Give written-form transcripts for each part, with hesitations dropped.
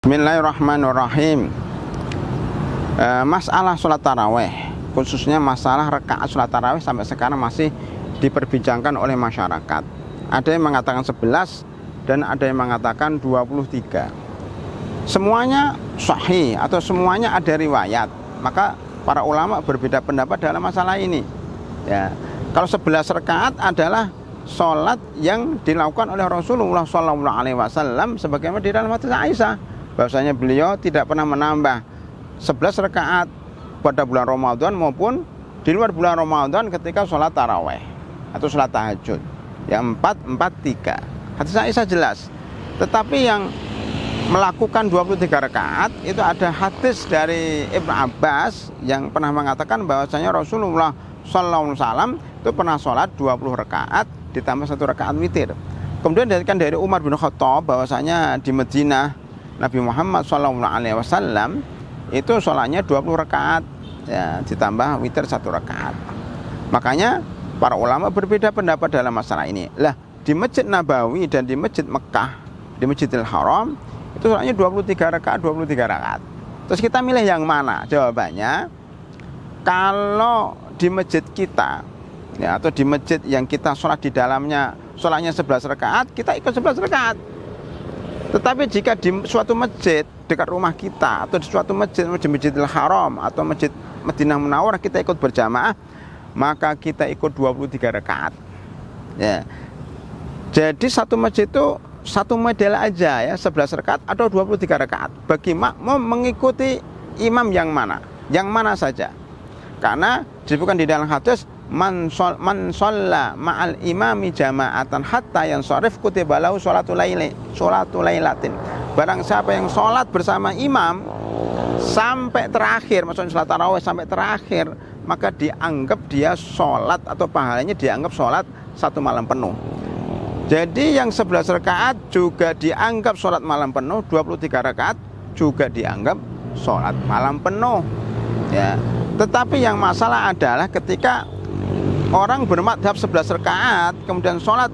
Bismillahirrahmanirrahim. Masalah sholat taraweh, khususnya masalah rakaat sholat taraweh sampai sekarang masih diperbincangkan oleh masyarakat. Ada yang mengatakan 11 dan ada yang mengatakan 23. Semuanya sahih atau semuanya ada riwayat. Maka para ulama berbeda pendapat dalam masalah ini. Ya, kalau 11 rakaat adalah sholat yang dilakukan oleh Rasulullah SAW sebagaimana di dalam hadis Aisyah, bahwasanya beliau tidak pernah menambah 11 rakaat pada bulan Ramadan maupun di luar bulan Ramadan ketika sholat taraweh atau sholat tahajud. Ya 4-4-3. Hadis Aisyah jelas. Tetapi yang melakukan 23 rakaat itu ada hadis dari Ibnu Abbas yang pernah mengatakan bahwasanya Rasulullah SAW itu pernah sholat 20 rakaat ditambah 1 rakaat witir. Kemudian dari Umar bin Khattab bahwasanya di Madinah Nabi Muhammad SAW itu sholatnya 20 rakaat ya, ditambah witir 1 rakaat. Makanya para ulama berbeda pendapat dalam masalah ini. Lah di Masjid Nabawi dan di Masjid Mekah, di Masjidil Haram itu sholatnya 23 rakaat, 23 rakaat. Terus kita milih yang mana? Jawabannya, kalau di masjid kita ya, atau di masjid yang kita sholat di dalamnya sholatnya 11 rakaat, kita ikut 11 rakaat. Tetapi jika di suatu masjid dekat rumah kita atau di suatu masjid, Masjidil Haram atau Masjid Madinah Munawwarah kita ikut berjamaah, maka kita ikut 23 rakaat. Ya. Jadi satu masjid itu satu model aja ya, 11 rakaat atau 23 rakaat. Bagi makmum mengikuti imam yang mana? Yang mana saja. Karena disebutkan di dalam hadis man shalla ma'al imami jama'atan hatta yansharif kutiba lahu sholatul lailatin. Barang siapa yang sholat bersama imam sampai terakhir, maksudnya sholat tarawih sampai terakhir, maka dianggap dia sholat atau pahalanya dianggap sholat 1 malam penuh. Jadi yang 11 rakaat juga dianggap sholat malam penuh, 23 rakaat juga dianggap sholat malam penuh ya. Tetapi yang masalah adalah ketika orang bermadhab 11 rakaat kemudian sholat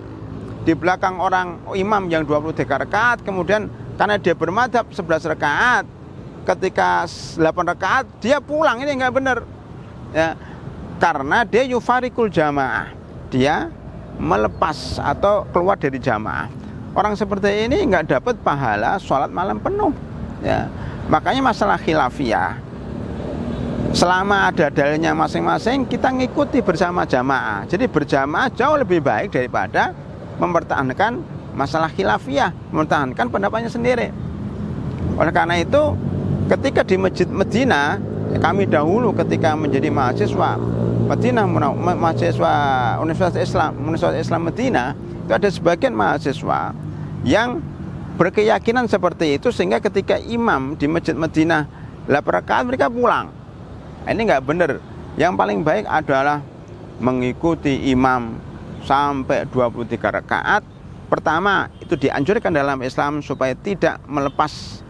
di belakang orang imam yang 23 rakaat, kemudian karena dia bermadhab 11 rakaat ketika 8 rakaat dia pulang, ini enggak benar ya, karena dia yufarikul jamaah, dia melepas atau keluar dari jamaah. Orang seperti ini enggak dapat pahala sholat malam penuh ya. Makanya masalah khilafiyah, selama ada dalilnya masing-masing, kita ngikuti bersama jamaah. Jadi berjamaah jauh lebih baik daripada mempertahankan masalah khilafiyah, mempertahankan pendapatnya sendiri. Oleh karena itu, ketika di Masjid Madinah, kami dahulu ketika menjadi mahasiswa Madinah, mahasiswa Universitas Islam Madinah, itu ada sebagian mahasiswa yang berkeyakinan seperti itu, sehingga ketika imam di Masjid Madinah 8 rakaat mereka pulang. Ini nggak benar. Yang paling baik adalah mengikuti imam sampai 23 rakaat. Pertama, itu dianjurkan dalam Islam supaya tidak melepas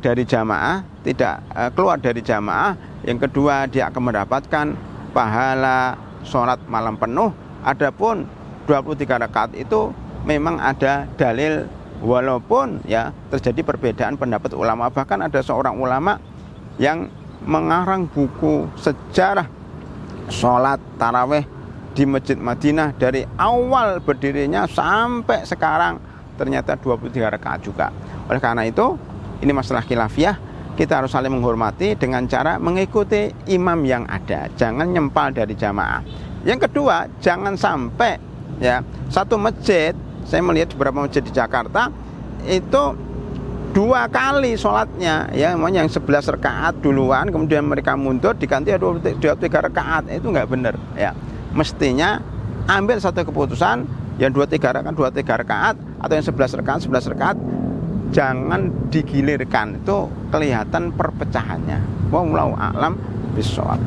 dari jamaah, tidak keluar dari jamaah. Yang kedua, dia akan mendapatkan pahala sholat malam penuh. Adapun 23 rakaat itu memang ada dalil, walaupun ya terjadi perbedaan pendapat ulama. Bahkan ada seorang ulama yang mengarang buku sejarah sholat taraweh di Masjid Madinah dari awal berdirinya sampai sekarang, ternyata 23 rakaat juga. Oleh karena itu, ini masalah khilafiyah, kita harus saling menghormati dengan cara mengikuti imam yang ada, jangan nyempal dari jamaah. Yang kedua, jangan sampai ya satu masjid, saya melihat beberapa masjid di Jakarta itu 2 kali sholatnya ya, yang 11 rakaat duluan kemudian mereka mundur diganti 23 rakaat. Itu nggak benar ya. Mestinya ambil satu keputusan yang 23 rakaat atau yang 11 rakaat, jangan digilirkan, itu kelihatan perpecahannya. Wallahu a'lam bishawab.